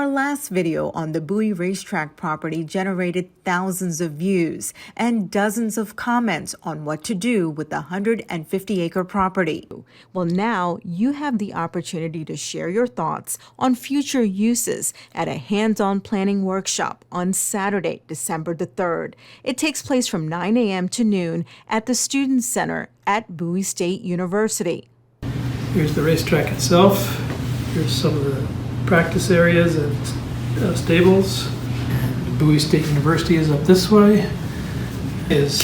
last video on the Bowie Race Track property generated thousands of views and dozens of comments on what to do with the 150-acre property. Well, now you have the opportunity to share your thoughts on future uses at a hands-on planning workshop on Saturday, December the 3rd. It takes place from 9 a.m. to noon at the Student Center at Bowie State University. Here's the racetrack itself. Here's some of the practice areas and stables. Bowie State University is up this way. Is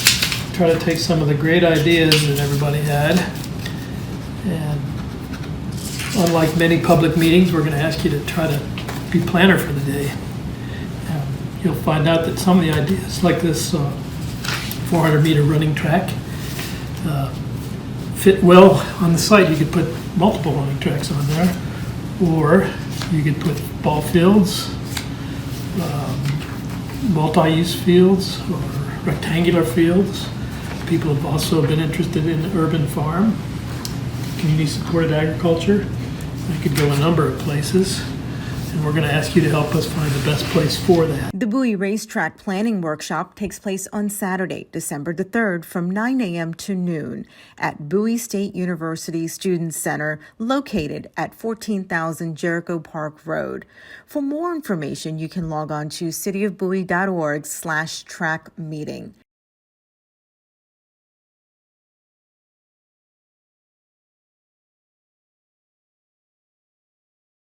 try to take some of the great ideas that everybody had, and unlike many public meetings, we're going to ask you to try to be planner for the day. You'll find out that some of the ideas, like this 400-meter running track, fit well on the site. You could put multiple running tracks on there, or you could put ball fields, multi-use fields, or rectangular fields. People have also been interested in urban farm, community-supported agriculture. It could go a number of places, and we're going to ask you to help us find the best place for that. The Bowie Race Track Planning Workshop takes place on Saturday, December the 3rd from 9 a.m. to noon at Bowie State University Student Center, located at 14,000 Jericho Park Road. For more information, you can log on to cityofbowie.org/track meeting.